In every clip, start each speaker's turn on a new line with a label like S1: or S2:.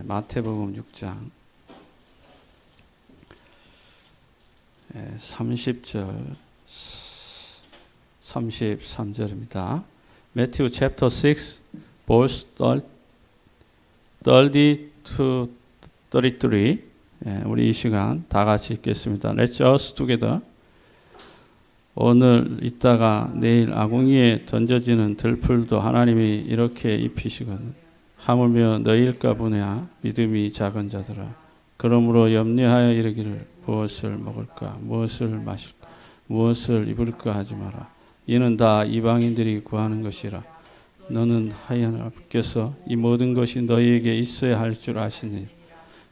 S1: 마태복음 6장 30절 33절입니다. Matthew chapter 6 verse 30 to 33. 우리 이 시간 다 같이 읽겠습니다. Let's us together. 오늘 있다가 내일 아궁이에 던져지는 들풀도 하나님이 이렇게 입히시거든. 하물며 너희일까 보냐 믿음이 작은 자들아. 그러므로 염려하여 이르기를 무엇을 먹을까 무엇을 마실까 무엇을 입을까 하지 마라. 이는 다 이방인들이 구하는 것이라. 너는 하나님께서 이 모든 것이 너희에게 있어야 할 줄 아시니.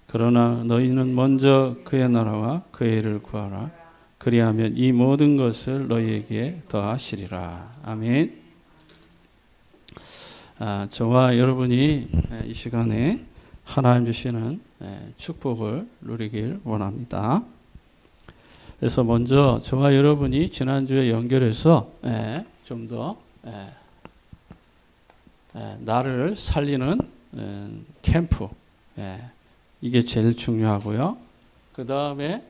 S1: 그러나 너희는 먼저 그의 나라와 그의 일을 구하라. 그리하면 이 모든 것을 너희에게 더하시리라. 아멘. 저와 여러분이 이 시간에 하나님 주시는 축복을 누리길 원합니다. 그래서 먼저 저와 여러분이 지난주에 연결해서 좀 더 나를 살리는 캠프, 이게 제일 중요하고요. 그 다음에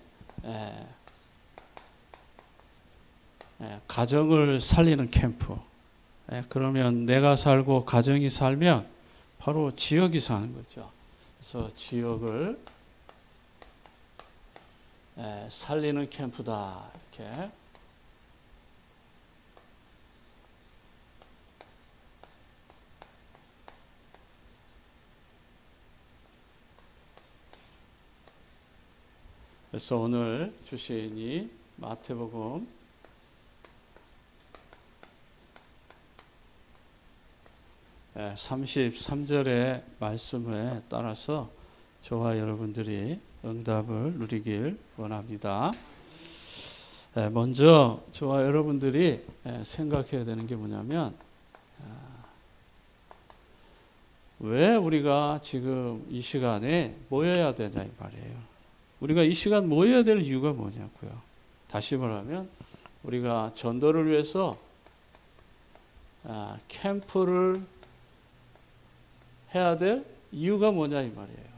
S1: 가정을 살리는 캠프. 그러면 내가 살고 가정이 살면 바로 지역이 사는 거죠. 그래서 지역을 살리는 캠프다. 이렇게. 그래서 오늘 주시인이 마태복음 33절의 말씀에 따라서 저와 여러분들이 응답을 누리길 원합니다. 먼저 저와 여러분들이 생각해야 되는 게 뭐냐면, 왜 우리가 지금 이 시간에 모여야 되냐 이 말이에요. 우리가 이 시간 모여야 될 이유가 뭐냐고요. 다시 말하면 우리가 전도를 위해서 캠프를 해야 될 이유가 뭐냐 이 말이에요.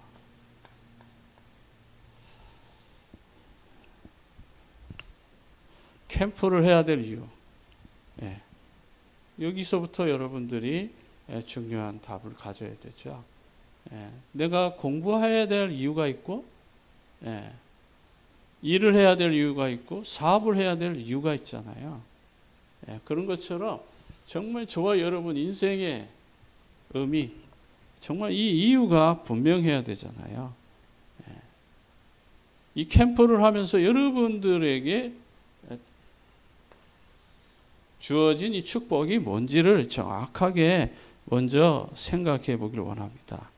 S1: 캠프를 해야 될 이유. 여기서부터 여러분들이 중요한 답을 가져야 되죠. 내가 공부해야 될 이유가 있고, 일을 해야 될 이유가 있고, 사업을 해야 될 이유가 있잖아요. 그런 것처럼 정말 저와 여러분 인생의 의미, 정말 이 이유가 분명해야 되잖아요. 이 캠프를 하면서 여러분들에게 주어진 이 축복이 뭔지를 정확하게 먼저 생각해 보길 원합니다.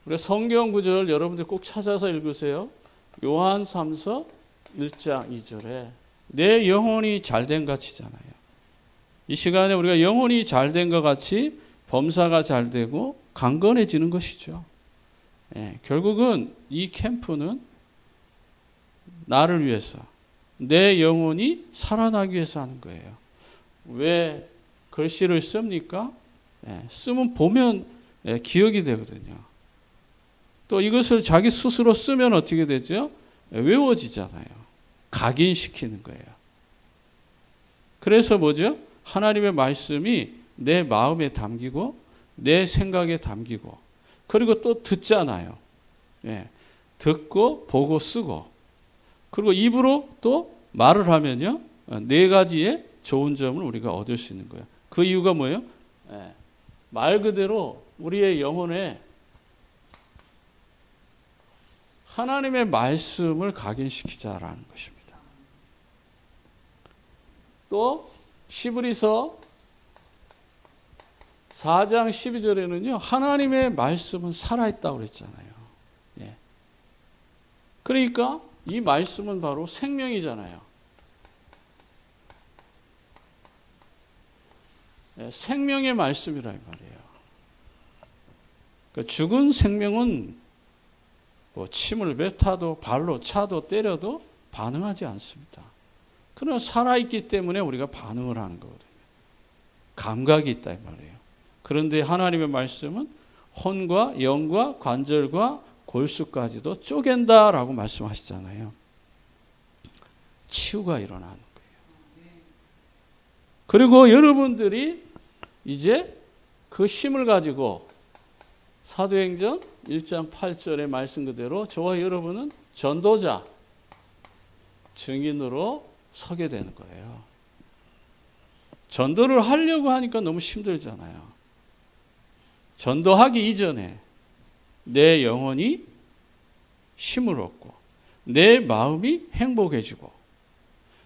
S1: 우리 성경 구절 여러분들 꼭 찾아서 읽으세요. 요한 3서 1장 2절에 내 영혼이 잘된 같이잖아요. 이 시간에 우리가 영혼이 잘된 것 같이 범사가 잘 되고 강건해지는 것이죠. 결국은 이 캠프는 나를 위해서, 내 영혼이 살아나기 위해서 하는 거예요. 왜 글씨를 씁니까? 쓰면 보면 기억이 되거든요. 또 이것을 자기 스스로 쓰면 어떻게 되죠? 외워지잖아요. 각인시키는 거예요. 그래서 뭐죠? 하나님의 말씀이 내 마음에 담기고 내 생각에 담기고, 그리고 또 듣잖아요. 듣고 보고 쓰고, 그리고 입으로 또 말을 하면요, 네 가지의 좋은 점을 우리가 얻을 수 있는 거예요. 그 이유가 뭐예요? 말 그대로 우리의 영혼에 하나님의 말씀을 각인시키자라는 것입니다. 또 시브리서 4장 12절에는요, 하나님의 말씀은 살아있다고 그랬잖아요. 그러니까 이 말씀은 바로 생명이잖아요. 생명의 말씀이라 이 말이에요. 그러니까 죽은 생명은 뭐 침을 뱉어도 발로 차도 때려도 반응하지 않습니다. 그러나 살아있기 때문에 우리가 반응을 하는 거거든요. 감각이 있다 이 말이에요. 그런데 하나님의 말씀은 혼과 영과 관절과 골수까지도 쪼갠다라고 말씀하시잖아요. 치유가 일어나는 거예요. 그리고 여러분들이 이제 그 힘을 가지고 사도행전 1장 8절의 말씀 그대로 저와 여러분은 전도자, 증인으로 서게 되는 거예요. 전도를 하려고 하니까 너무 힘들잖아요. 전도하기 이전에 내 영혼이 힘을 얻고 내 마음이 행복해지고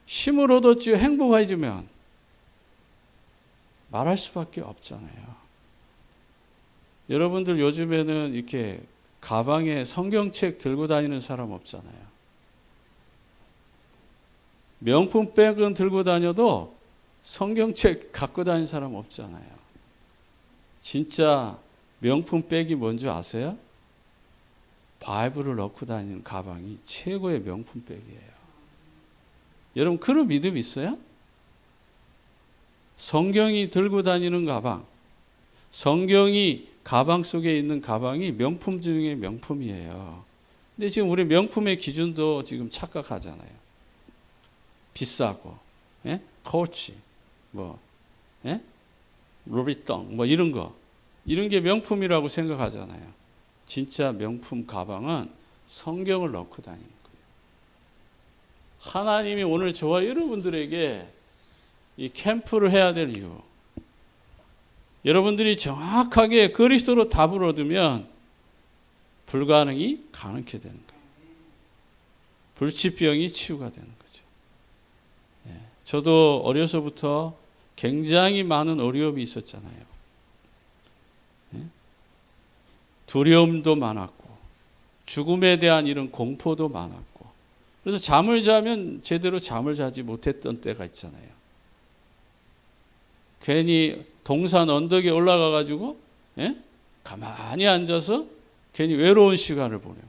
S1: 힘을 얻었지 행복해지면 말할 수밖에 없잖아요. 여러분들 요즘에는 이렇게 가방에 성경책 들고 다니는 사람 없잖아요. 명품 백은 들고 다녀도 성경책 갖고 다니는 사람 없잖아요. 진짜 명품 백이 뭔지 아세요? 바이블을 넣고 다니는 가방이 최고의 명품 백이에요. 여러분 그런 믿음 있어요? 성경이 들고 다니는 가방, 성경이 가방 속에 있는 가방이 명품 중에 명품이에요. 근데 지금 우리 명품의 기준도 지금 착각하잖아요. 비싸고, 예? 코치, 뭐, 예? 루비통, 뭐 이런 거, 이런 게 명품이라고 생각하잖아요. 진짜 명품 가방은 성경을 넣고 다니는 거예요. 하나님이 오늘 저와 여러분들에게 이 캠프를 해야 될 이유, 여러분들이 정확하게 그리스도로 답을 얻으면 불가능이 가능케 되는 거예요. 불치병이 치유가 되는 거죠. 저도 어려서부터 굉장히 많은 어려움이 있었잖아요. 두려움도 많았고 죽음에 대한 이런 공포도 많았고 그래서 잠을 자면 제대로 잠을 자지 못했던 때가 있잖아요. 괜히 동산 언덕에 올라가 가지고 가만히 앉아서 괜히 외로운 시간을 보내고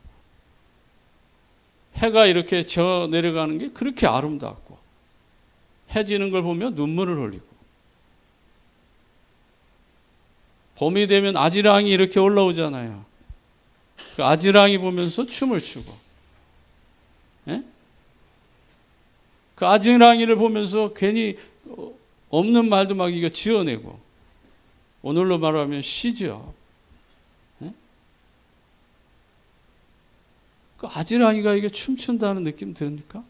S1: 해가 이렇게 저 내려가는 게 그렇게 아름답고 해 지는 걸 보면 눈물을 흘리고 봄이 되면 아지랑이 이렇게 올라오잖아요. 그 아지랑이 보면서 춤을 추고 그 아지랑이를 보면서 괜히 없는 말도 막 이거 지어내고 오늘로 말하면 시죠. 그 아지랑이가 이게 춤춘다는 느낌 들으니까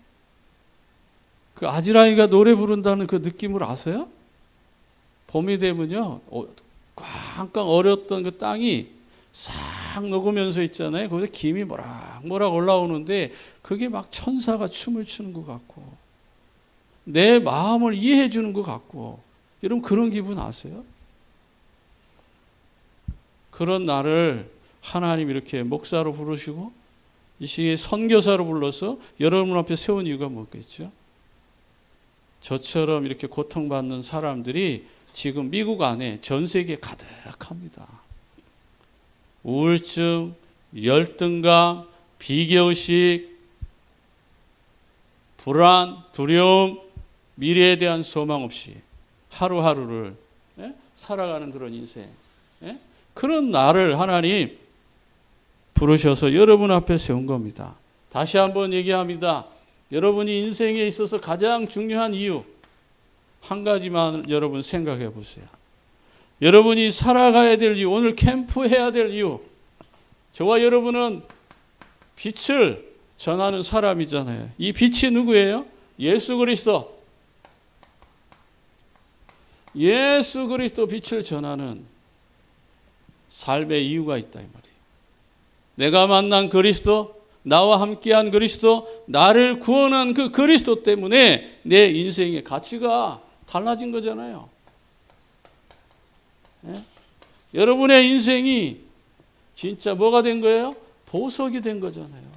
S1: 그 아지랑이가 노래 부른다는 그 느낌을 아세요? 봄이 되면요 꽝꽝 얼었던 그 땅이 싹 녹으면서 있잖아요. 거기서 김이 모락모락 올라오는데 그게 막 천사가 춤을 추는 것 같고 내 마음을 이해해 주는 것 같고 여러분 그런 기분 아세요? 그런 나를 하나님 이렇게 목사로 부르시고 이 시기에 선교사로 불러서 여러분 앞에 세운 이유가 뭐겠죠? 저처럼 이렇게 고통받는 사람들이 지금 미국 안에 전 세계에 가득합니다. 우울증, 열등감, 비교식, 불안, 두려움, 미래에 대한 소망 없이 하루하루를 살아가는 그런 인생. 그런 나를 하나님 부르셔서 여러분 앞에 세운 겁니다. 다시 한번 얘기합니다. 여러분이 인생에 있어서 가장 중요한 이유 한 가지만 여러분 생각해 보세요. 여러분이 살아가야 될 이유, 오늘 캠프해야 될 이유. 저와 여러분은 빛을 전하는 사람이잖아요. 이 빛이 누구예요? 예수 그리스도. 예수 그리스도 빛을 전하는 삶의 이유가 있다 이 말이에요. 내가 만난 그리스도, 나와 함께한 그리스도, 나를 구원한 그 그리스도 때문에 내 인생의 가치가 달라진 거잖아요. 여러분의 인생이 진짜 뭐가 된 거예요? 보석이 된 거잖아요.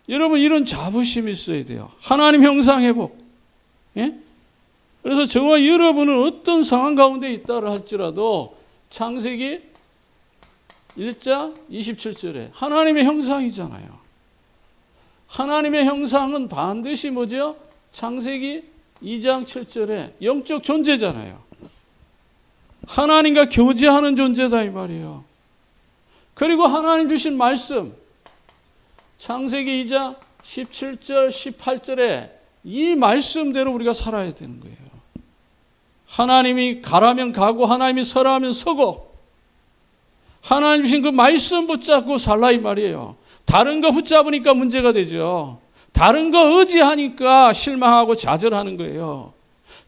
S1: 여러분 이런 자부심이 있어야 돼요. 하나님 형상 회복. 그래서 저와 여러분은 어떤 상황 가운데 있다를 할지라도 창세기 1장 27절에 하나님의 형상이잖아요. 하나님의 형상은 반드시 뭐죠? 창세기 2장 7절에 영적 존재잖아요. 하나님과 교제하는 존재다 이 말이에요. 그리고 하나님 주신 말씀 창세기 2장 17절 18절에 이 말씀대로 우리가 살아야 되는 거예요. 하나님이 가라면 가고 하나님이 서라면 서고 하나님 주신 그 말씀 붙잡고 살라 이 말이에요. 다른 거 붙잡으니까 문제가 되죠. 다른 거 의지하니까 실망하고 좌절하는 거예요.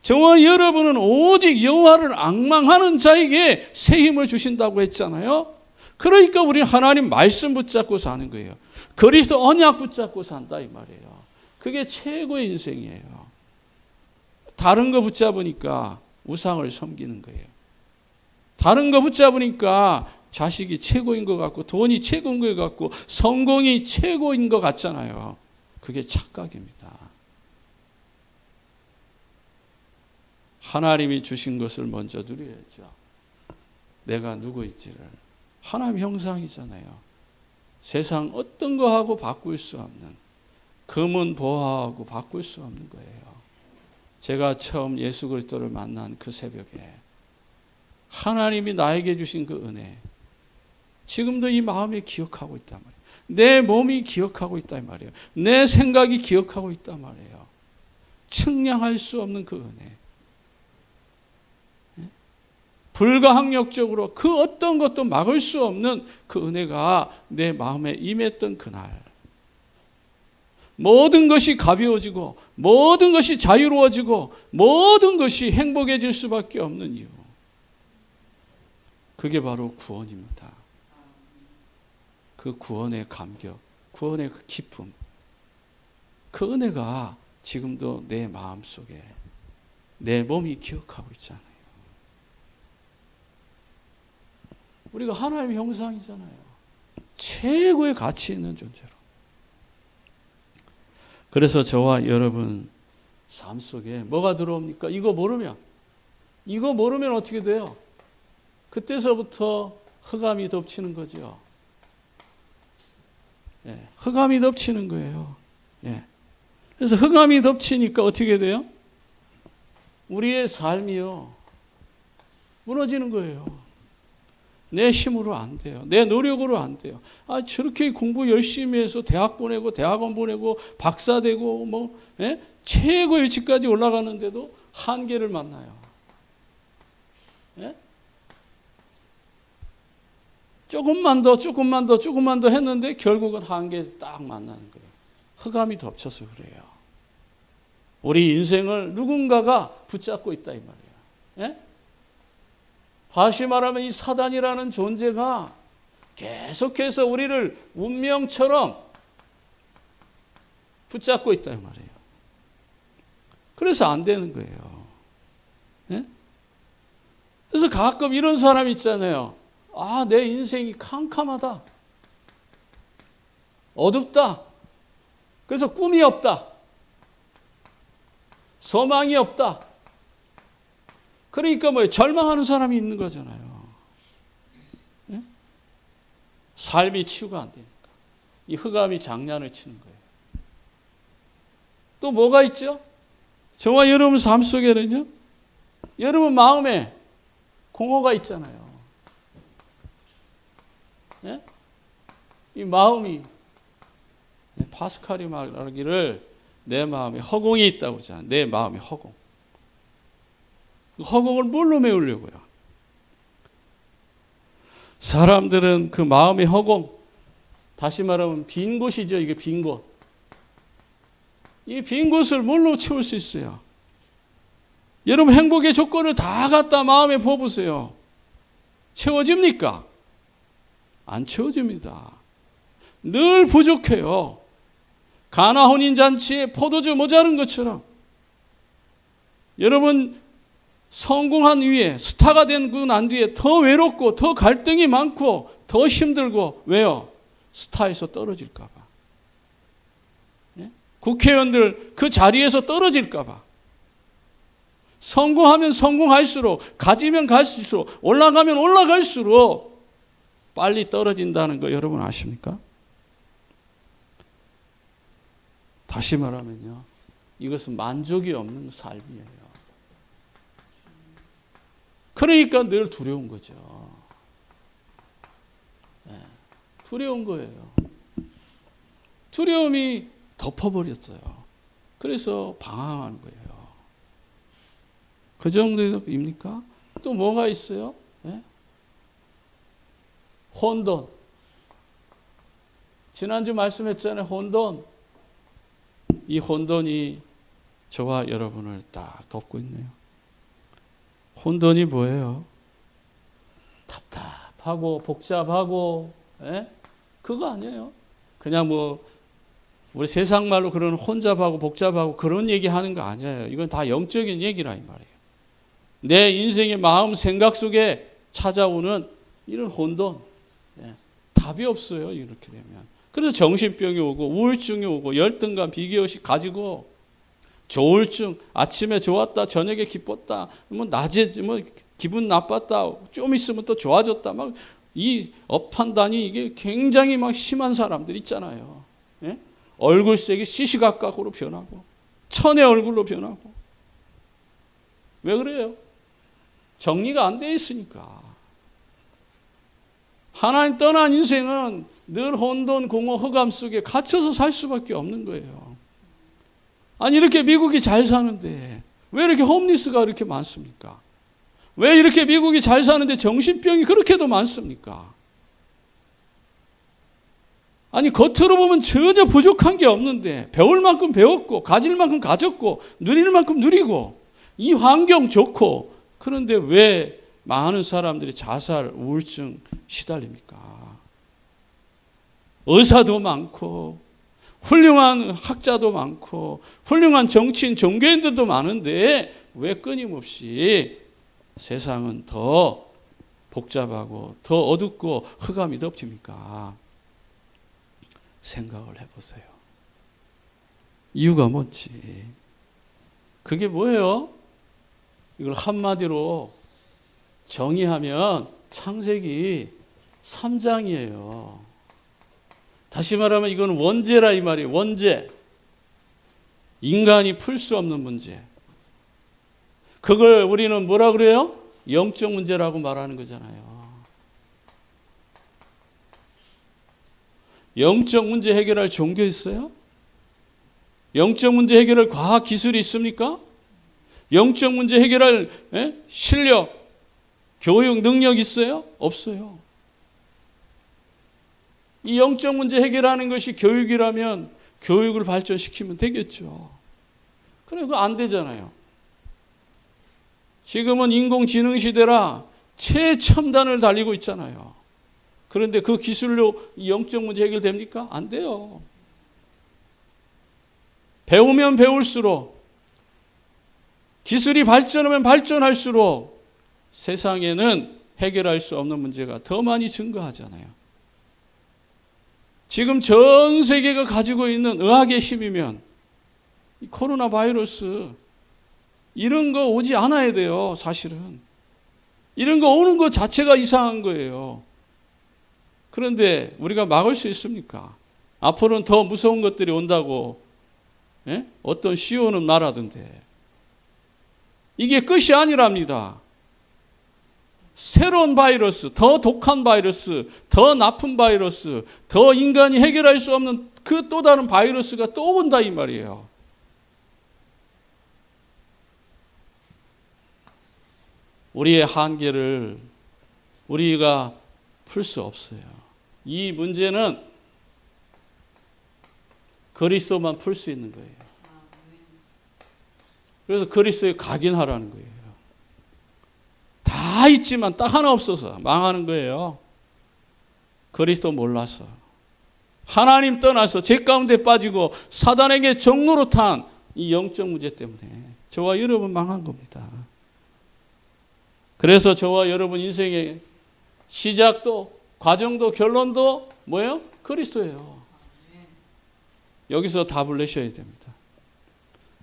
S1: 저와 여러분은 오직 여호와를 앙망하는 자에게 새 힘을 주신다고 했잖아요. 그러니까 우리는 하나님 말씀 붙잡고 사는 거예요. 그리스도 언약 붙잡고 산다 이 말이에요. 그게 최고의 인생이에요. 다른 거 붙잡으니까 우상을 섬기는 거예요. 다른 거 붙잡으니까 자식이 최고인 것 같고 돈이 최고인 것 같고 성공이 최고인 것 같잖아요. 그게 착각입니다. 하나님이 주신 것을 먼저 누려야죠. 내가 누구인지를. 하나님 형상이잖아요. 세상 어떤 거하고 바꿀 수 없는, 금은 보화하고 바꿀 수 없는 거예요. 제가 처음 예수 그리스도를 만난 그 새벽에 하나님이 나에게 주신 그 은혜, 지금도 이 마음에 기억하고 있단 말이에요. 내 몸이 기억하고 있단 말이에요. 내 생각이 기억하고 있단 말이에요. 측량할 수 없는 그 은혜. 불가항력적으로 그 어떤 것도 막을 수 없는 그 은혜가 내 마음에 임했던 그날. 모든 것이 가벼워지고 모든 것이 자유로워지고 모든 것이 행복해질 수밖에 없는 이유. 그게 바로 구원입니다. 그 구원의 감격, 구원의 그 기쁨, 그 은혜가 지금도 내 마음속에 내 몸이 기억하고 있잖아요. 우리가 하나님의 형상이잖아요. 최고의 가치 있는 존재로. 그래서 저와 여러분 삶 속에 뭐가 들어옵니까? 이거 모르면 어떻게 돼요? 그때서부터 흑암이 덮치는 거죠. 예, 흑암이 덮치는 거예요. 예. 그래서 흑암이 덮치니까 어떻게 돼요? 우리의 삶이요, 무너지는 거예요. 내 힘으로 안 돼요. 내 노력으로 안 돼요. 아, 저렇게 공부 열심히 해서 대학 보내고 대학원 보내고 박사 되고 최고의 위치까지 올라가는데도 한계를 만나요. 예? 조금만 더 했는데 결국은 한계에 딱 만나는 거예요. 흑암이 덮쳐서 그래요. 우리 인생을 누군가가 붙잡고 있다 이 말이에요. 예? 다시 말하면 이 사단이라는 존재가 계속해서 우리를 운명처럼 붙잡고 있다 이 말이에요. 그래서 안 되는 거예요. 예? 그래서 가끔 이런 사람 있잖아요. 아, 내 인생이 캄캄하다. 어둡다. 그래서 꿈이 없다. 소망이 없다. 그러니까 절망하는 사람이 있는 거잖아요. 예? 삶이 치유가 안 되니까. 이 흑암이 장난을 치는 거예요. 또 뭐가 있죠? 저와 여러분 삶 속에는요, 여러분 마음에 공허가 있잖아요. 예? 이 마음이, 파스칼이 말하기를 내 마음에 허공이 있다고 하잖아요. 내 마음에 허공. 허공을 뭘로 메우려고요? 사람들은 그 마음의 허공, 다시 말하면 빈 곳이죠. 이게 빈 곳. 이 빈 곳을 뭘로 채울 수 있어요? 여러분 행복의 조건을 다 갖다 마음에 부어보세요. 채워집니까? 안 채워집니다. 늘 부족해요. 가나 혼인잔치에 포도주 모자른 것처럼 여러분 성공한 위에 스타가 된 그 난 뒤에 더 외롭고 더 갈등이 많고 더 힘들고 왜요? 스타에서 떨어질까 봐. 예? 국회의원들 그 자리에서 떨어질까 봐. 성공하면 성공할수록 가지면 갈수록 올라가면 올라갈수록 빨리 떨어진다는 거 여러분 아십니까? 다시 말하면요, 이것은 만족이 없는 삶이에요. 그러니까 늘 두려운 거죠. 두려운 거예요. 두려움이 덮어버렸어요. 그래서 방황하는 거예요. 그 정도입니까? 또 뭐가 있어요? 혼돈. 지난주 말씀했잖아요. 혼돈. 이 혼돈이 저와 여러분을 딱 덮고 있네요. 혼돈이 뭐예요? 답답하고 복잡하고 그거 아니에요. 그냥 뭐 우리 세상 말로 그런 혼잡하고 복잡하고 그런 얘기하는 거 아니에요. 이건 다 영적인 얘기라 이 말이에요. 내 인생의 마음 생각 속에 찾아오는 이런 혼돈. 답이 없어요. 이렇게 되면. 그래서 정신병이 오고 우울증이 오고 열등감 비교의식 가지고 조울증, 아침에 좋았다 저녁에 기뻤다 뭐 낮에 뭐 기분 나빴다 좀 있으면 또 좋아졌다 막 이 업판단이 이게 굉장히 막 심한 사람들 있잖아요. 얼굴색이 시시각각으로 변하고 천의 얼굴로 변하고. 왜 그래요? 정리가 안 돼 있으니까. 하나님 떠난 인생은 늘 혼돈, 공허, 흑암 속에 갇혀서 살 수밖에 없는 거예요. 아니 이렇게 미국이 잘 사는데 왜 이렇게 홈리스가 이렇게 많습니까? 왜 이렇게 미국이 잘 사는데 정신병이 그렇게도 많습니까? 아니 겉으로 보면 전혀 부족한 게 없는데 배울 만큼 배웠고 가질 만큼 가졌고 누릴 만큼 누리고 이 환경 좋고 그런데 왜 많은 사람들이 자살, 우울증 시달립니까? 의사도 많고 훌륭한 학자도 많고 훌륭한 정치인, 종교인들도 많은데 왜 끊임없이 세상은 더 복잡하고 더 어둡고 흑암이 덮칩니까? 생각을 해보세요. 이유가 뭔지. 그게 뭐예요? 이걸 한마디로 정의하면 창세기 3장이에요. 다시 말하면 이건 원죄라 이 말이에요. 원죄. 인간이 풀 수 없는 문제. 그걸 우리는 뭐라 그래요? 영적 문제라고 말하는 거잖아요. 영적 문제 해결할 종교 있어요? 영적 문제 해결할 과학 기술이 있습니까? 영적 문제 해결할 실력, 교육 능력 있어요? 없어요. 이 영적 문제 해결하는 것이 교육이라면 교육을 발전시키면 되겠죠. 그래, 그거 안 되잖아요. 지금은 인공지능 시대라 최첨단을 달리고 있잖아요. 그런데 그 기술로 이 영적 문제 해결됩니까? 안 돼요. 배우면 배울수록 기술이 발전하면 발전할수록 세상에는 해결할 수 없는 문제가 더 많이 증가하잖아요. 지금 전 세계가 가지고 있는 의학의 힘이면 이 코로나 바이러스 이런 거 오지 않아야 돼요. 사실은. 이런 거 오는 것 자체가 이상한 거예요. 그런데 우리가 막을 수 있습니까? 앞으로는 더 무서운 것들이 온다고 어떤 CEO는 말하던데 이게 끝이 아니랍니다. 새로운 바이러스, 더 독한 바이러스, 더 나쁜 바이러스, 더 인간이 해결할 수 없는 그 또 다른 바이러스가 또 온다 이 말이에요. 우리의 한계를 우리가 풀 수 없어요. 이 문제는 그리스도만 풀 수 있는 거예요. 그래서 그리스도에 각인하라는 거예요. 다 있지만 딱 하나 없어서 망하는 거예요. 그리스도 몰라서. 하나님 떠나서 죄 가운데 빠지고 사단에게 종로로 탄 이 영적 문제 때문에 저와 여러분 망한 겁니다. 그래서 저와 여러분 인생의 시작도 과정도 결론도 뭐예요? 그리스도예요. 여기서 답을 내셔야 됩니다.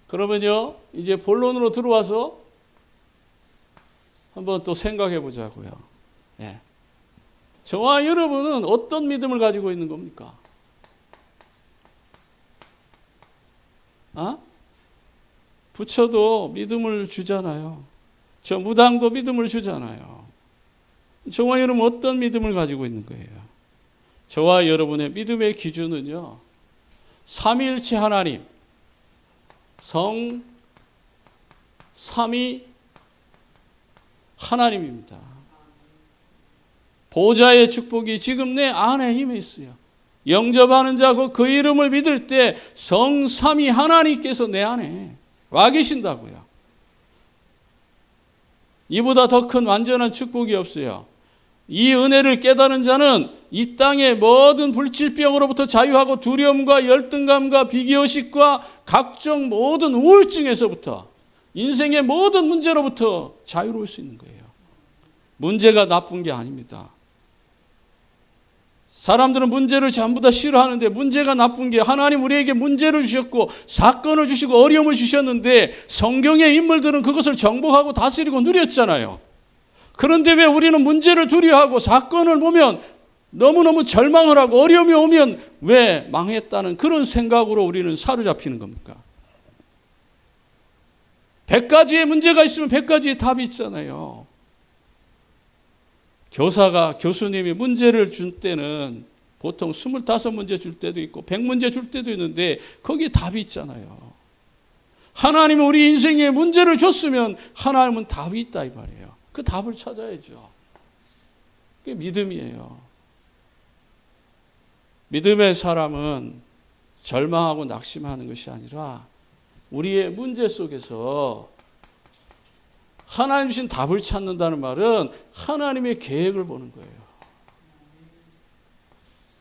S1: 그러면요 이제 본론으로 들어와서 한번 또 생각해 보자고요. 저와 여러분은 어떤 믿음을 가지고 있는 겁니까? 부처도 믿음을 주잖아요. 저 무당도 믿음을 주잖아요. 저와 여러분 어떤 믿음을 가지고 있는 거예요? 저와 여러분의 믿음의 기준은요, 삼위일체 하나님, 성 삼위 하나님입니다. 보좌의 축복이 지금 내 안에 힘에 있어요. 영접하는 자고 그 이름을 믿을 때 성삼위 하나님께서 내 안에 와 계신다고요. 이보다 더 큰 완전한 축복이 없어요. 이 은혜를 깨달은 자는 이 땅의 모든 불질병으로부터 자유하고 두려움과 열등감과 비교식과 각종 모든 우울증에서부터 인생의 모든 문제로부터 자유로울 수 있는 거예요. 문제가 나쁜 게 아닙니다. 사람들은 문제를 전부 다 싫어하는데 문제가 나쁜 게, 하나님 우리에게 문제를 주셨고 사건을 주시고 어려움을 주셨는데 성경의 인물들은 그것을 정복하고 다스리고 누렸잖아요. 그런데 왜 우리는 문제를 두려워하고 사건을 보면 너무너무 절망을 하고 어려움이 오면 왜 망했다는 그런 생각으로 우리는 사로잡히는 겁니까? 100가지의 문제가 있으면 100가지의 답이 있잖아요. 교수님이 문제를 줄 때는 보통 25문제 줄 때도 있고 100문제 줄 때도 있는데 거기에 답이 있잖아요. 하나님은 우리 인생에 문제를 줬으면 하나님은 답이 있다 이 말이에요. 그 답을 찾아야죠. 그게 믿음이에요. 믿음의 사람은 절망하고 낙심하는 것이 아니라 우리의 문제 속에서 하나님 주신 답을 찾는다는 말은 하나님의 계획을 보는 거예요.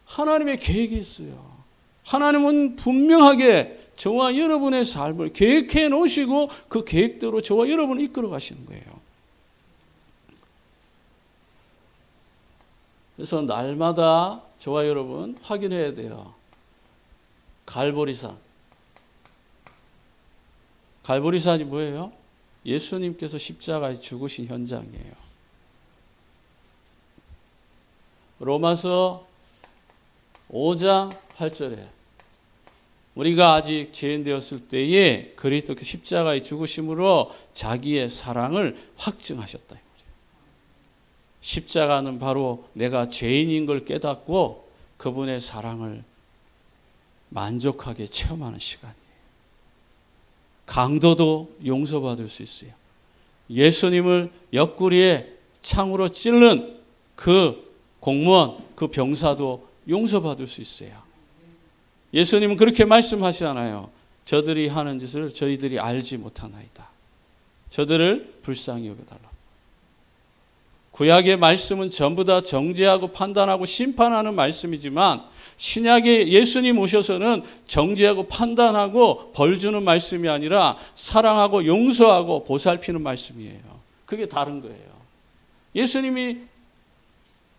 S1: 하나님의 계획이 있어요. 하나님은 분명하게 저와 여러분의 삶을 계획해 놓으시고 그 계획대로 저와 여러분을 이끌어 가시는 거예요. 그래서 날마다 저와 여러분 확인해야 돼요. 갈보리산. 갈보리산이 뭐예요? 예수님께서 십자가에 죽으신 현장이에요. 로마서 5장 8절에 우리가 아직 죄인 되었을 때에 그리스도께 십자가에 죽으심으로 자기의 사랑을 확증하셨다. 십자가는 바로 내가 죄인인 걸 깨닫고 그분의 사랑을 만족하게 체험하는 시간이에요. 강도도 용서받을 수 있어요. 예수님을 옆구리에 창으로 찔른 그 공무원, 그 병사도 용서받을 수 있어요. 예수님은 그렇게 말씀하시잖아요. 저들이 하는 짓을 저희들이 알지 못하나이다. 저들을 불쌍히 여겨달라. 구약의 말씀은 전부 다 정죄하고 판단하고 심판하는 말씀이지만 신약에 예수님 오셔서는 정죄하고 판단하고 벌 주는 말씀이 아니라 사랑하고 용서하고 보살피는 말씀이에요. 그게 다른 거예요. 예수님이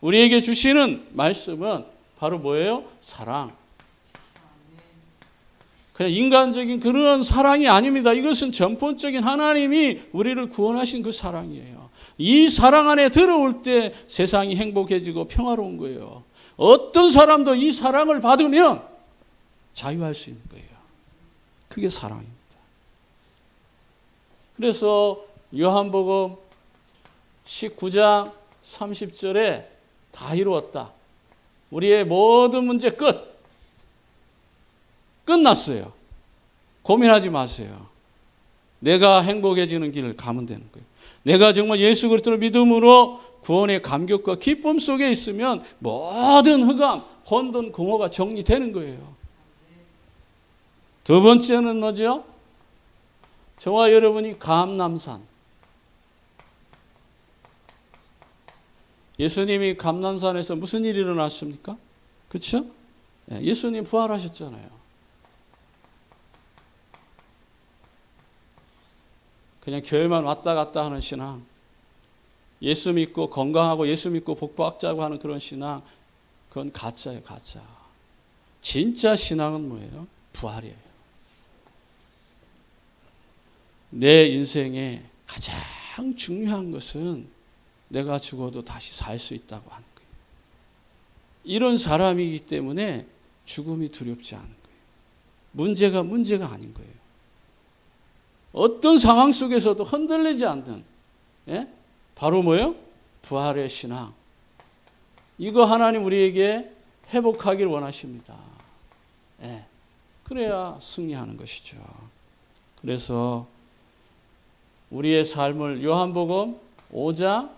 S1: 우리에게 주시는 말씀은 바로 뭐예요? 사랑. 그냥 인간적인 그런 사랑이 아닙니다. 이것은 전본적인 하나님이 우리를 구원하신 그 사랑이에요. 이 사랑 안에 들어올 때 세상이 행복해지고 평화로운 거예요. 어떤 사람도 이 사랑을 받으면 자유할 수 있는 거예요. 그게 사랑입니다. 그래서 요한복음 19장 30절에 다 이루었다. 우리의 모든 문제 끝났어요. 고민하지 마세요. 내가 행복해지는 길을 가면 되는 거예요. 내가 정말 예수 그리스도를 믿음으로 구원의 감격과 기쁨 속에 있으면 모든 흑암, 혼돈, 공허가 정리되는 거예요. 두 번째는 뭐죠? 저와 여러분이 감람산. 예수님이 감람산에서 무슨 일이 일어났습니까? 그렇죠? 예수님 부활하셨잖아요. 그냥 교회만 왔다 갔다 하는 신앙, 예수 믿고 건강하고 예수 믿고 복받자고 하는 그런 신앙, 그건 가짜예요, 가짜. 진짜 신앙은 뭐예요? 부활이에요. 내 인생에 가장 중요한 것은 내가 죽어도 다시 살 수 있다고 하는 거예요. 이런 사람이기 때문에 죽음이 두렵지 않은 거예요. 문제가 아닌 거예요. 어떤 상황 속에서도 흔들리지 않는 예? 바로 뭐예요? 부활의 신앙. 이거 하나님 우리에게 회복하길 원하십니다. 예. 그래야 승리하는 것이죠. 그래서 우리의 삶을 요한복음 5장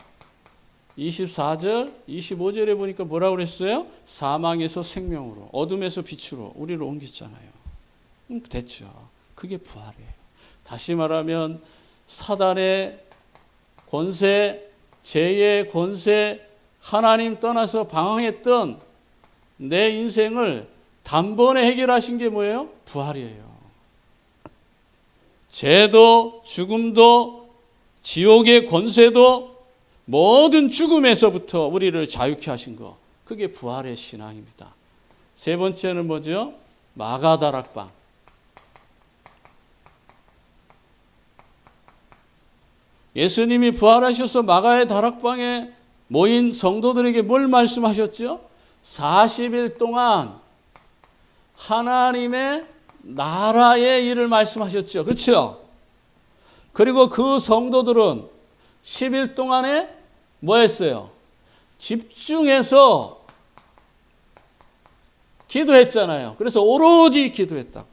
S1: 24절, 25절에 보니까 뭐라고 그랬어요? 사망에서 생명으로, 어둠에서 빛으로 우리를 옮겼잖아요. 됐죠. 그게 부활이에요. 다시 말하면 사단의 권세, 죄의 권세, 하나님 떠나서 방황했던 내 인생을 단번에 해결하신 게 뭐예요? 부활이에요. 죄도 죽음도 지옥의 권세도 모든 죽음에서부터 우리를 자유케 하신 거, 그게 부활의 신앙입니다. 세 번째는 뭐죠? 마가다락방. 예수님이 부활하셔서 마가의 다락방에 모인 성도들에게 뭘 말씀하셨죠? 40일 동안 하나님의 나라의 일을 말씀하셨죠. 그렇죠? 그리고 그 성도들은 10일 동안에 뭐 했어요? 집중해서 기도했잖아요. 그래서 오로지 기도했다.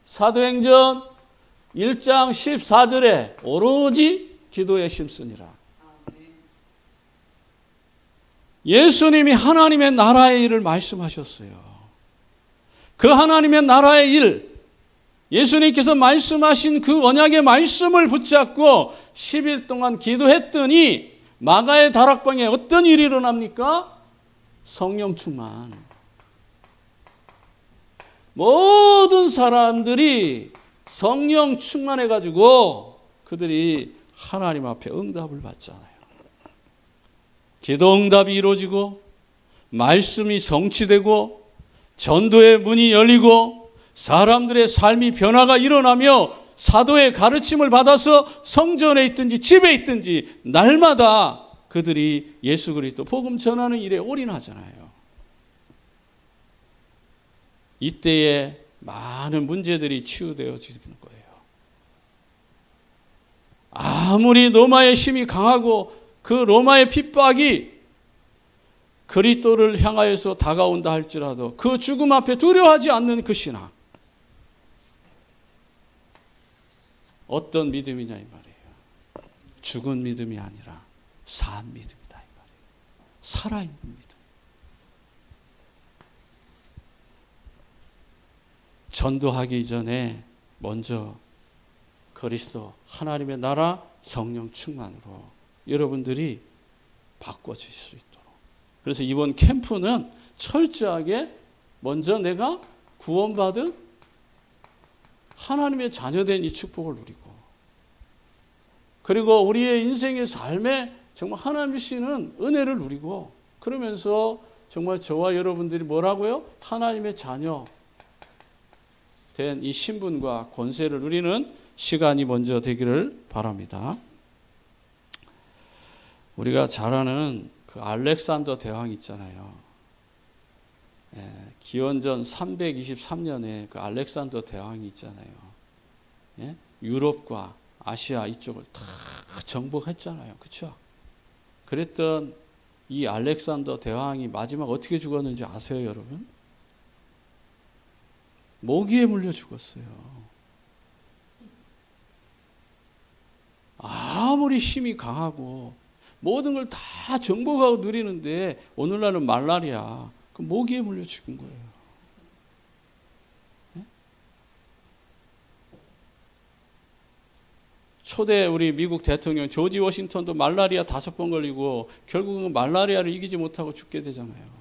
S1: 사도행전 1장 14절에 오로지 기도에 심쓰니라. 예수님이 하나님의 나라의 일을 말씀하셨어요. 그 하나님의 나라의 일, 예수님께서 말씀하신 그 언약의 말씀을 붙잡고 10일 동안 기도했더니 마가의 다락방에 어떤 일이 일어납니까? 성령 충만. 모든 사람들이 성령 충만해가지고 그들이 하나님 앞에 응답을 받잖아요. 기도 응답이 이루어지고 말씀이 성취되고 전도의 문이 열리고 사람들의 삶이 변화가 일어나며 사도의 가르침을 받아서 성전에 있든지 집에 있든지 날마다 그들이 예수 그리스도 복음 전하는 일에 올인하잖아요. 이때에 많은 문제들이 치유되어지는 거예요. 아무리 로마의 힘이 강하고 그 로마의 핍박이 그리스도를 향하여서 다가온다 할지라도 그 죽음 앞에 두려워하지 않는 그 신앙. 어떤 믿음이냐 이 말이에요. 죽은 믿음이 아니라 산 믿음이다 이 말이에요. 살아있는 믿음. 전도하기 전에 먼저 그리스도 하나님의 나라 성령 충만으로 여러분들이 바꿔질 수 있도록. 그래서 이번 캠프는 철저하게 먼저 내가 구원받은 하나님의 자녀된 이 축복을 누리고, 그리고 우리의 인생의 삶에 정말 하나님 주시는 은혜를 누리고, 그러면서 정말 저와 여러분들이 뭐라고요? 하나님의 자녀 된 이 신분과 권세를 누리는 시간이 먼저 되기를 바랍니다. 우리가 잘 아는 그 알렉산더 대왕 있잖아요. 기원전 323년에 그 알렉산더 대왕이 있잖아요. 유럽과 아시아 이쪽을 다 정복했잖아요. 그렇죠? 그랬던 이 알렉산더 대왕이 마지막 어떻게 죽었는지 아세요, 여러분? 모기에 물려 죽었어요. 아무리 힘이 강하고 모든 걸 다 정복하고 누리는데 오늘날은 말라리아, 그 모기에 물려 죽은 거예요. 초대 우리 미국 대통령 조지 워싱턴도 말라리아 5번 걸리고 결국은 말라리아를 이기지 못하고 죽게 되잖아요.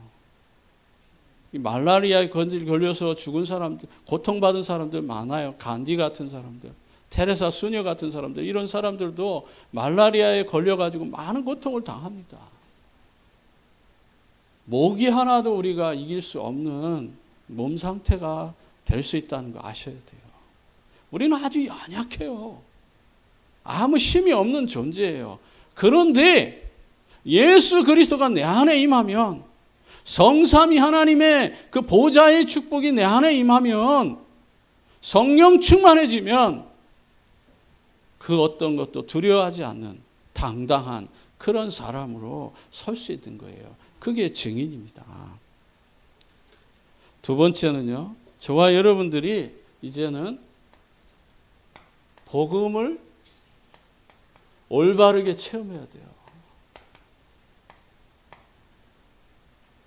S1: 이 말라리아에 걸려서 죽은 사람들, 고통받은 사람들 많아요. 간디 같은 사람들, 테레사 수녀 같은 사람들, 이런 사람들도 말라리아에 걸려가지고 많은 고통을 당합니다. 모기 하나도 우리가 이길 수 없는 몸 상태가 될 수 있다는 거 아셔야 돼요. 우리는 아주 연약해요. 아무 힘이 없는 존재예요. 그런데 예수 그리스도가 내 안에 임하면, 성삼위 하나님의 그 보좌의 축복이 내 안에 임하면, 성령 충만해지면 그 어떤 것도 두려워하지 않는 당당한 그런 사람으로 설 수 있는 거예요. 그게 증인입니다. 두 번째는요, 저와 여러분들이 이제는 복음을 올바르게 체험해야 돼요.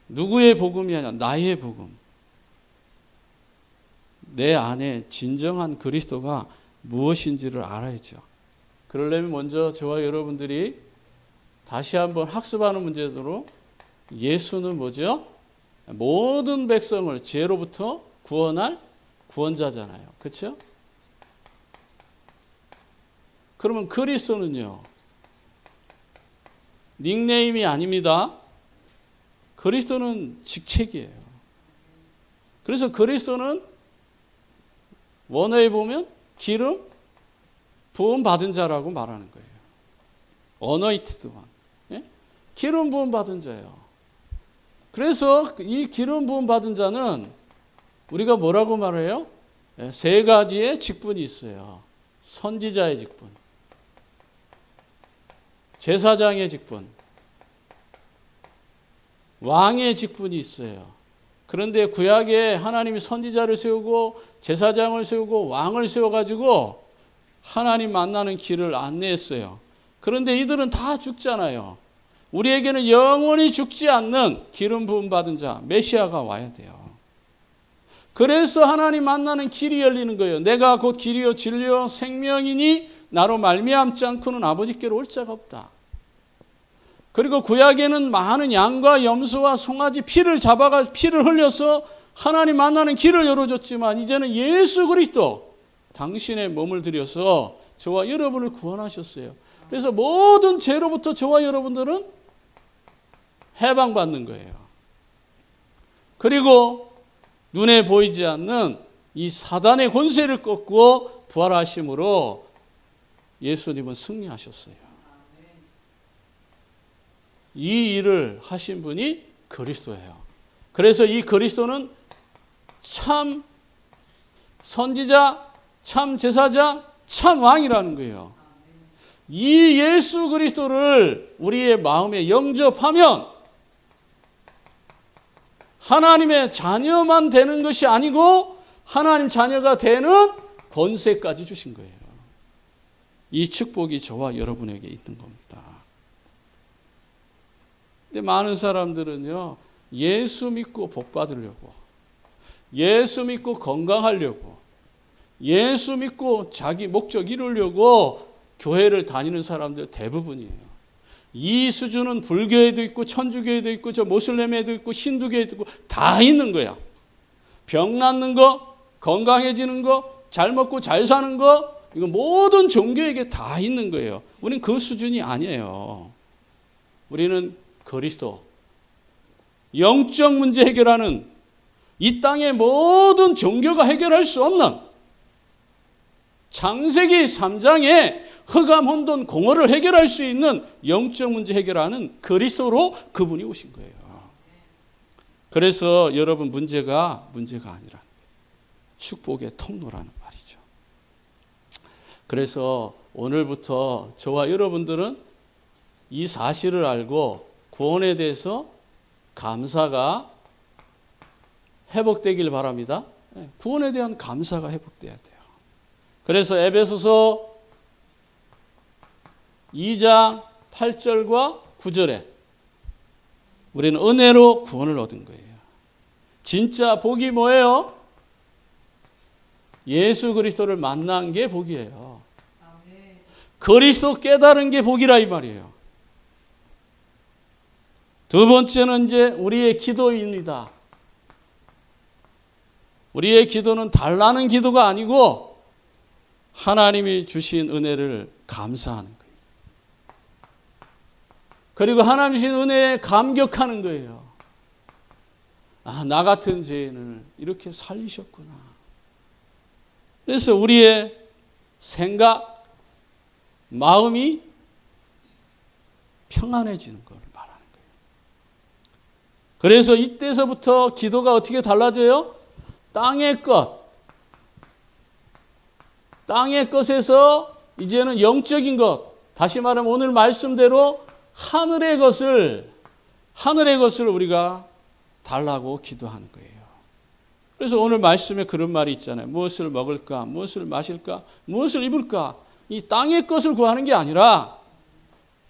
S1: 누구의 복음이 아니라 나의 복음. 내 안에 진정한 그리스도가 무엇인지를 알아야죠. 그러려면 먼저 저와 여러분들이 다시 한번 학습하는 문제로 예수는 뭐죠? 모든 백성을 죄로부터 구원할 구원자잖아요. 그렇죠? 그러면 그리스도는요, 닉네임이 아닙니다. 그리스도는 직책이에요. 그래서 그리스도는 원어에 보면 기름 부음 받은 자라고 말하는 거예요. Anointed one. 예? 기름 부음 받은 자예요. 그래서 이 기름 부음 받은 자는 우리가 뭐라고 말해요? 세 가지의 직분이 있어요. 선지자의 직분, 제사장의 직분, 왕의 직분이 있어요. 그런데 구약에 하나님이 선지자를 세우고 제사장을 세우고 왕을 세워가지고 하나님 만나는 길을 안내했어요. 그런데 이들은 다 죽잖아요. 우리에게는 영원히 죽지 않는 기름 부음 받은 자, 메시아가 와야 돼요. 그래서 하나님 만나는 길이 열리는 거예요. 내가 곧 길이요 진리요 생명이니 나로 말미암지 않고는 아버지께로 올 자가 없다. 그리고 구약에는 많은 양과 염소와 송아지 피를 흘려서 하나님 만나는 길을 열어줬지만 이제는 예수 그리스도 당신의 몸을 들여서 저와 여러분을 구원하셨어요. 그래서 모든 죄로부터 저와 여러분들은 해방받는 거예요. 그리고 눈에 보이지 않는 이 사단의 권세를 꺾고 부활하심으로 예수님은 승리하셨어요. 이 일을 하신 분이 그리스도예요. 그래서 이 그리스도는 참 선지자, 참 제사장, 참 왕이라는 거예요. 이 예수 그리스도를 우리의 마음에 영접하면 하나님의 자녀만 되는 것이 아니고 하나님 자녀가 되는 권세까지 주신 거예요. 이 축복이 저와 여러분에게 있는 겁니다. 근데 많은 사람들은요, 예수 믿고 복 받으려고, 예수 믿고 건강하려고, 예수 믿고 자기 목적 이루려고 교회를 다니는 사람들 대부분이에요. 이 수준은 불교에도 있고 천주교에도 있고 저 모슬렘에도 있고 힌두교에도 있고 다 있는 거야. 병 낫는 거, 건강해지는 거, 잘 먹고 잘 사는 거, 이거 모든 종교에게 다 있는 거예요. 우리는 그 수준이 아니에요. 우리는 그리스도, 영적 문제 해결하는 이 땅의 모든 종교가 해결할 수 없는 창세기 3장에 흑암, 혼돈, 공허를 해결할 수 있는 영적 문제 해결하는 그리스도로 그분이 오신 거예요. 그래서 여러분 문제가 아니라 축복의 통로라는 말이죠. 그래서 오늘부터 저와 여러분들은 이 사실을 알고 구원에 대해서 감사가 회복되길 바랍니다. 구원에 대한 감사가 회복돼야 돼요. 그래서 에베소서 2장 8절과 9절에 우리는 은혜로 구원을 얻은 거예요. 진짜 복이 뭐예요? 예수 그리스도를 만난 게 복이에요. 그리스도 깨달은 게 복이라 이 말이에요. 두 번째는 이제 우리의 기도입니다. 우리의 기도는 달라는 기도가 아니고 하나님이 주신 은혜를 감사하는 거예요. 그리고 하나님 주신 은혜에 감격하는 거예요. 아, 나 같은 죄인을 이렇게 살리셨구나. 그래서 우리의 생각, 마음이 평안해지는 걸 말하는 거예요. 그래서 이때서부터 기도가 어떻게 달라져요? 땅의 것에서 이제는 영적인 것, 다시 말하면 오늘 말씀대로 하늘의 것을 우리가 달라고 기도하는 거예요. 그래서 오늘 말씀에 그런 말이 있잖아요. 무엇을 먹을까? 무엇을 마실까? 무엇을 입을까? 이 땅의 것을 구하는 게 아니라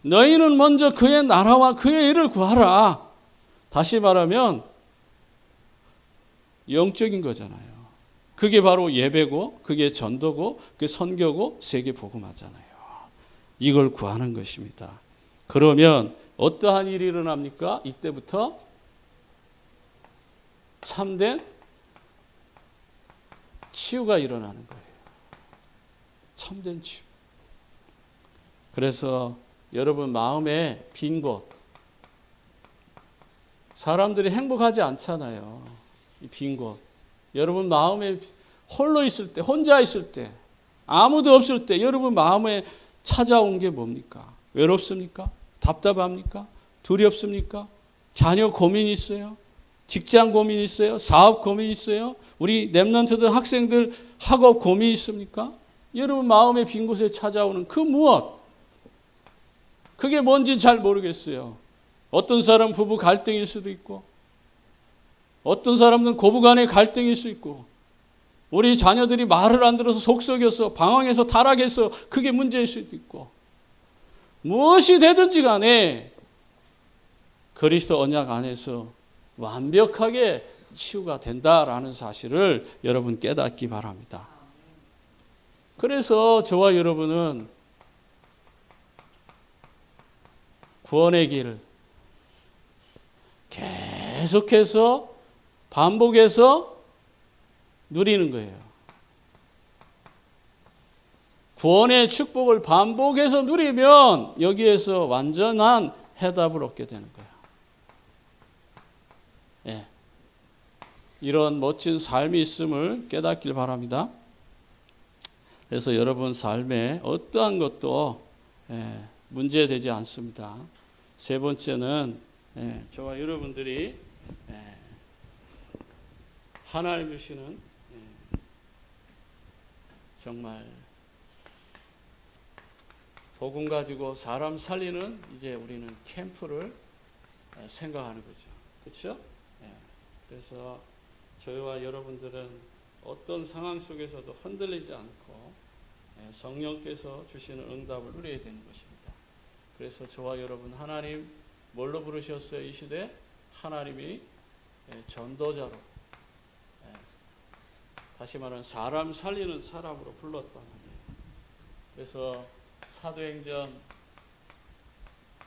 S1: 너희는 먼저 그의 나라와 그의 일을 구하라. 다시 말하면 영적인 거잖아요. 그게 바로 예배고 그게 전도고 그게 선교고 세계 복음화잖아요. 이걸 구하는 것입니다. 그러면 어떠한 일이 일어납니까? 이때부터 참된 치유가 일어나는 거예요. 참된 치유. 그래서 여러분 마음에 빈 곳, 사람들이 행복하지 않잖아요. 이 빈 곳. 여러분 마음에 홀로 있을 때, 혼자 있을 때, 아무도 없을 때 여러분 마음에 찾아온 게 뭡니까? 외롭습니까? 답답합니까? 두렵습니까? 자녀 고민 있어요? 직장 고민 있어요? 사업 고민 있어요? 우리 랩런트들 학생들 학업 고민 있습니까? 여러분 마음의 빈 곳에 찾아오는 그 무엇? 그게 뭔지 잘 모르겠어요. 어떤 사람 부부 갈등일 수도 있고 어떤 사람들은 고부간의 갈등일 수 있고 우리 자녀들이 말을 안 들어서 속썩여서 방황해서 타락해서 그게 문제일 수도 있고 무엇이 되든지 간에 그리스도 언약 안에서 완벽하게 치유가 된다라는 사실을 여러분 깨닫기 바랍니다. 그래서 저와 여러분은 구원의 길을 계속해서 반복해서 누리는 거예요. 구원의 축복을 반복해서 누리면 여기에서 완전한 해답을 얻게 되는 거예요. 예. 이런 멋진 삶이 있음을 깨닫길 바랍니다. 그래서 여러분 삶에 어떠한 것도 문제되지 않습니다. 세 번째는 저와 여러분들이 하나님 주시는 정말 복음 가지고 사람 살리는 이제 우리는 캠프를 생각하는 거죠. 그렇죠? 그래서 저희와 여러분들은 어떤 상황 속에서도 흔들리지 않고 성령께서 주시는 응답을 누려야 되는 것입니다. 그래서 저와 여러분 하나님 뭘로 부르셨어요? 이 시대 하나님이 전도자로 다시 말하면 사람 살리는 사람으로 불렀단 말이에요. 그래서 사도행전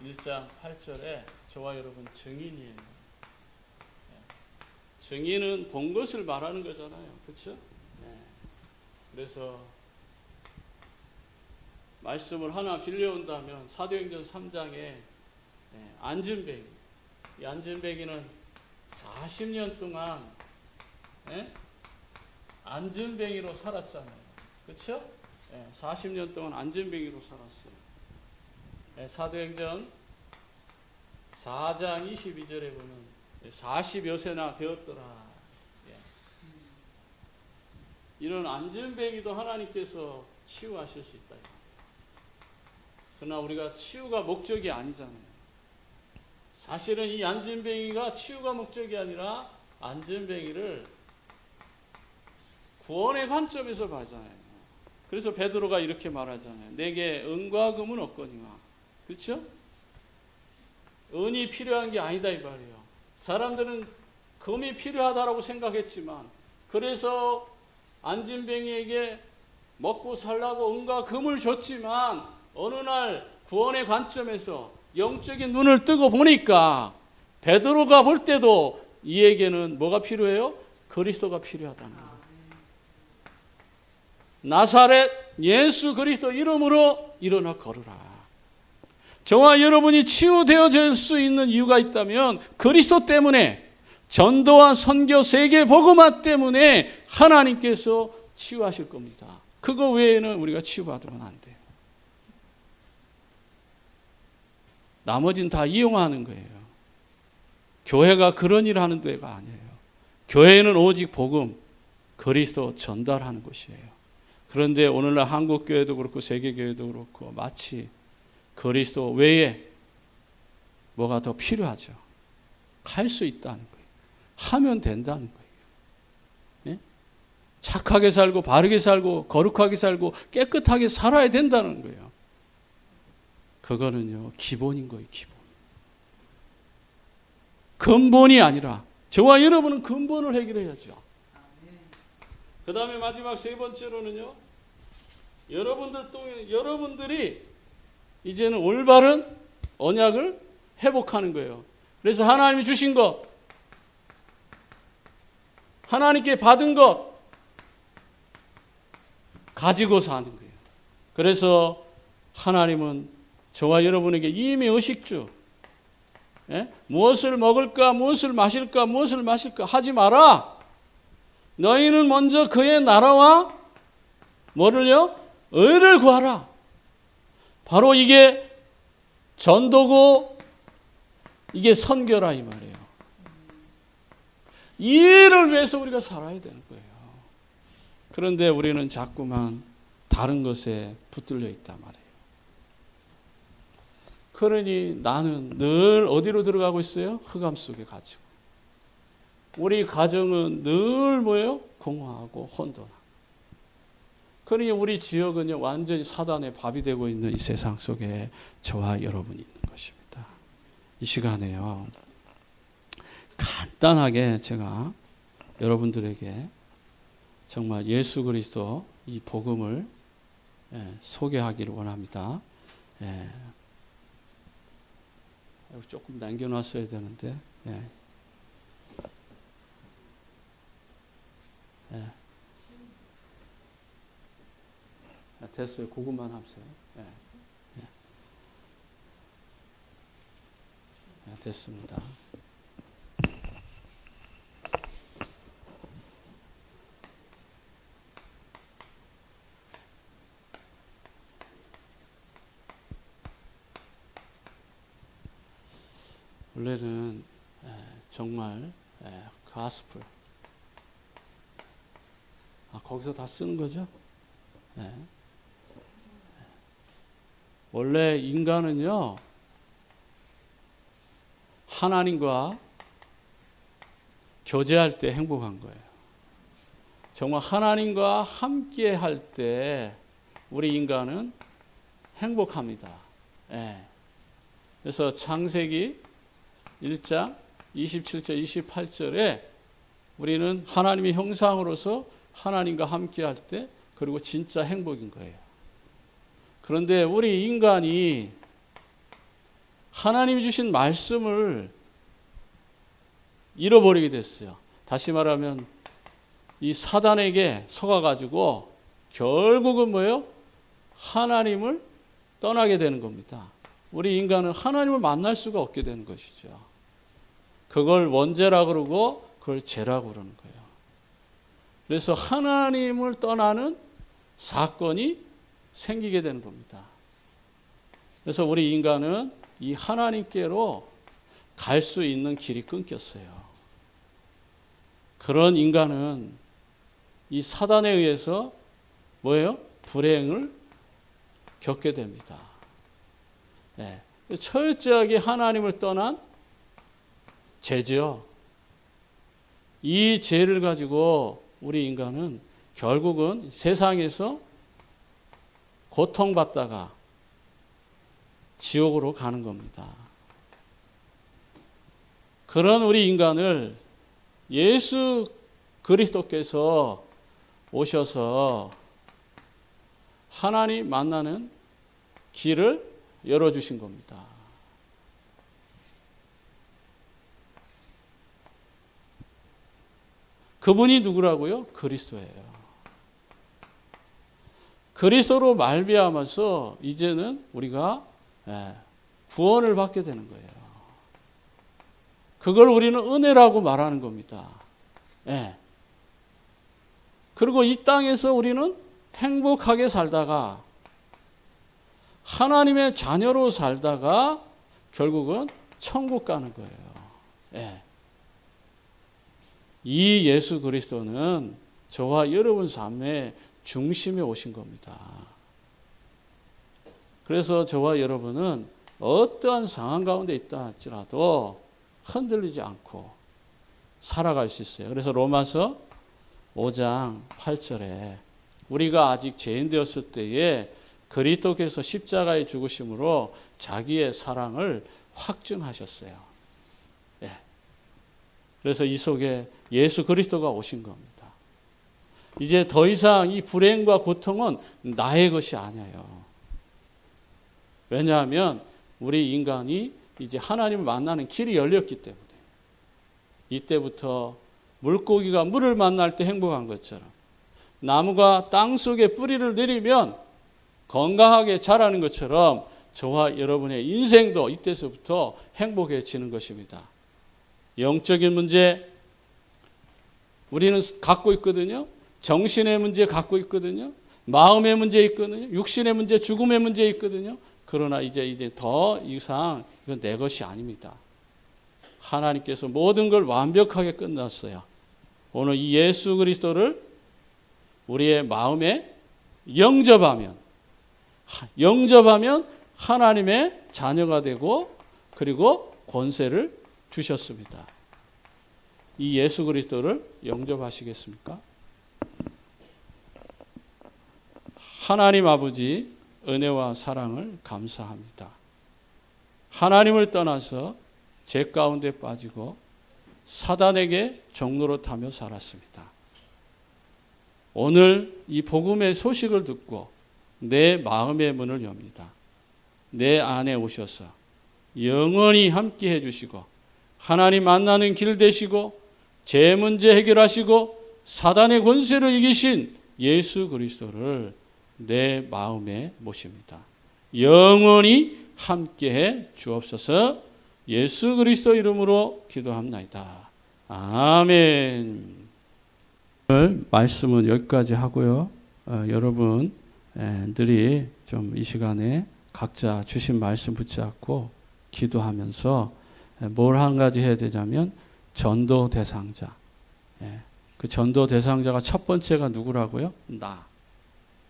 S1: 1장 8절에 저와 여러분 증인이에요. 증인은 본 것을 말하는 거잖아요. 그렇죠? 그래서 말씀을 하나 빌려온다면 사도행전 3장에 안진뱅이, 이 안진뱅이는 40년 동안 안진뱅이로 살았잖아요. 그렇죠? 40년 동안 안진뱅이로 살았어요. 사도행전 4장 22절에 보면 40여 세나 되었더라. 이런 안진뱅이도 하나님께서 치유하실 수 있다. 그러나 우리가 치유가 목적이 아니잖아요. 사실은 이 안진뱅이가 치유가 목적이 아니라 안진뱅이를 구원의 관점에서 봐잖아요. 그래서 베드로가 이렇게 말하잖아요. 내게 은과 금은 없거니와. 그렇죠? 은이 필요한 게 아니다 이 말이에요. 사람들은 금이 필요하다라고 생각했지만 그래서 안진뱅이에게 먹고 살라고 은과 금을 줬지만 어느 날 구원의 관점에서 영적인 눈을 뜨고 보니까 베드로가 볼 때도 이에게는 뭐가 필요해요? 그리스도가 필요하다는 거예요. 나사렛 예수 그리스도 이름으로 일어나 걸으라. 저와 여러분이 치유되어질 수 있는 이유가 있다면 그리스도 때문에 전도와 선교 세계 복음화 때문에 하나님께서 치유하실 겁니다. 그거 외에는 우리가 치유받으면 안 돼요. 나머지는 다 이용하는 거예요. 교회가 그런 일을 하는 데가 아니에요. 교회는 오직 복음, 그리스도 전달하는 곳이에요. 그런데 오늘날 한국교회도 그렇고 세계교회도 그렇고 마치 그리스도 외에 뭐가 더 필요하죠. 할 수 있다는 거예요. 하면 된다는 거예요. 예? 착하게 살고 바르게 살고 거룩하게 살고 깨끗하게 살아야 된다는 거예요. 그거는요 기본인 거예요. 기본. 근본이 아니라 저와 여러분은 근본을 해결해야죠. 그 다음에 마지막 세 번째로는요, 여러분들이 이제는 올바른 언약을 회복하는 거예요. 그래서 하나님이 주신 것, 하나님께 받은 것 가지고 사는 거예요. 그래서 하나님은 저와 여러분에게 이미 의식주, 무엇을 먹을까, 무엇을 마실까, 무엇을 마실까 하지 마라. 너희는 먼저 그의 나라와 뭐를요? 의를 구하라. 바로 이게 전도고 이게 선교라 이 말이에요. 이 일을 위해서 우리가 살아야 되는 거예요. 그런데 우리는 자꾸만 다른 것에 붙들려 있단 말이에요. 그러니 나는 늘 어디로 들어가고 있어요? 흑암 속에 갇히고. 우리 가정은 늘 뭐예요? 공허하고 혼돈하고. 그러니 우리 지역은요 완전히 사단의 밥이 되고 있는 이 세상 속에 저와 여러분이 있는 것입니다. 이 시간에요 간단하게 제가 여러분들에게 정말 예수 그리스도 이 복음을 소개하기를 원합니다. 조금 남겨놨어야 되는데 됐어요. 그것만 하세요. 됐습니다. 원래는 정말 가스플 거기서 다 쓰는 거죠. 원래 인간은요 하나님과 교제할 때 행복한 거예요. 정말 하나님과 함께 할 때 우리 인간은 행복합니다. 그래서 창세기 1장 27절 28절에 우리는 하나님의 형상으로서 하나님과 함께 할 때 그리고 진짜 행복인 거예요. 그런데 우리 인간이 하나님이 주신 말씀을 잃어버리게 됐어요. 다시 말하면 이 사단에게 속아가지고 결국은 뭐예요? 하나님을 떠나게 되는 겁니다. 우리 인간은 하나님을 만날 수가 없게 되는 것이죠. 그걸 원죄라 그러고 그걸 죄라고 그러는 거예요. 그래서 하나님을 떠나는 사건이 생기게 되는 겁니다. 그래서 우리 인간은 이 하나님께로 갈 수 있는 길이 끊겼어요. 그런 인간은 이 사단에 의해서 뭐예요? 불행을 겪게 됩니다. 철저하게 하나님을 떠난 죄죠. 이 죄를 가지고 우리 인간은 결국은 세상에서 고통받다가 지옥으로 가는 겁니다. 그런 우리 인간을 예수 그리스도께서 오셔서 하나님 만나는 길을 열어주신 겁니다. 그분이 누구라고요? 그리스도예요. 그리스도로 말미암아서 이제는 우리가 구원을 받게 되는 거예요. 그걸 우리는 은혜라고 말하는 겁니다. 그리고 이 땅에서 우리는 행복하게 살다가 하나님의 자녀로 살다가 결국은 천국 가는 거예요. 이 예수 그리스도는 저와 여러분 삶에 중심에 오신 겁니다. 그래서 저와 여러분은 어떠한 상황 가운데 있다 할지라도 흔들리지 않고 살아갈 수 있어요. 그래서 로마서 5장 8절에 우리가 아직 죄인 되었을 때에 그리스도께서 십자가의 죽으심으로 자기의 사랑을 확증하셨어요. 예. 그래서 이 속에 예수 그리스도가 오신 겁니다. 이제 더 이상 이 불행과 고통은 나의 것이 아니에요. 왜냐하면 우리 인간이 이제 하나님을 만나는 길이 열렸기 때문에 이때부터 물고기가 물을 만날 때 행복한 것처럼 나무가 땅 속에 뿌리를 내리면 건강하게 자라는 것처럼 저와 여러분의 인생도 이때서부터 행복해지는 것입니다. 영적인 문제 우리는 갖고 있거든요. 정신의 문제 갖고 있거든요. 마음의 문제 있거든요. 육신의 문제, 죽음의 문제 있거든요. 그러나 이제 더 이상 이건 내 것이 아닙니다. 하나님께서 모든 걸 완벽하게 끝났어요. 오늘 이 예수 그리스도를 우리의 마음에 영접하면 하나님의 자녀가 되고 그리고 권세를 주셨습니다. 이 예수 그리스도를 영접하시겠습니까? 하나님 아버지 은혜와 사랑을 감사합니다. 하나님을 떠나서 죄 가운데 빠지고 사단에게 종로로 타며 살았습니다. 오늘 이 복음의 소식을 듣고 내 마음의 문을 엽니다. 내 안에 오셔서 영원히 함께 해주시고 하나님 만나는 길 되시고 제 문제 해결하시고 사단의 권세를 이기신 예수 그리스도를 내 마음에 모십니다. 영원히 함께해 주옵소서. 예수 그리스도 이름으로 기도합나이다. 아멘. 오늘 말씀은 여기까지 하고요. 여러분들이 좀 이 시간에 각자 주신 말씀 붙잡고 기도하면서 뭘 한 가지 해야 되냐면 전도 대상자. 그 전도 대상자가 첫 번째가 누구라고요?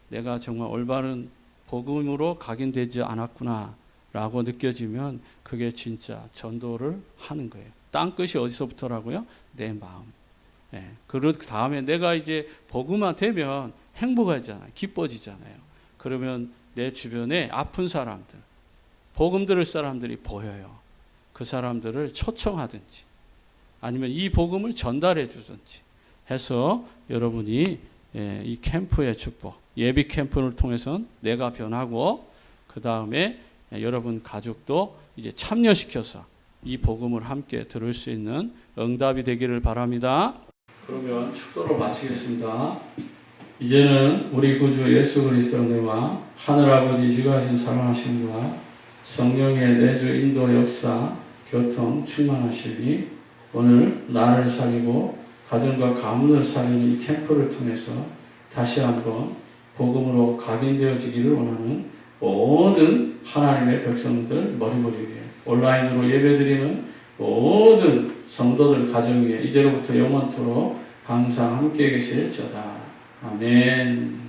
S1: 내가 정말 올바른 복음으로 각인되지 않았구나 라고 느껴지면 그게 진짜 전도를 하는 거예요. 땅끝이 어디서부터라고요? 내 마음. 그 다음에 내가 이제 복음화 되면 행복하잖아요. 기뻐지잖아요. 그러면 내 주변에 아픈 사람들, 복음 들을 사람들이 보여요. 그 사람들을 초청하든지 아니면 이 복음을 전달해 주든지 해서 여러분이 이 캠프의 축복, 예비 캠프를 통해서는 내가 변하고 그 다음에 여러분 가족도 이제 참여시켜서 이 복음을 함께 들을 수 있는 응답이 되기를 바랍니다. 그러면 축도를 마치겠습니다. 이제는 우리 구주 예수 그리스도의 은혜와 하늘아버지 지가하신 사랑하심과 성령의 내주 인도 역사 교통 충만하시니 오늘 나를 살리고 가정과 가문을 살리는 이 캠프를 통해서 다시 한번 복음으로 각인되어지기를 원하는 모든 하나님의 백성들 머리머리 위에 온라인으로 예배드리는 모든 성도들 가정 위에 이제로부터 영원토록 항상 함께 계실지어다. 아멘.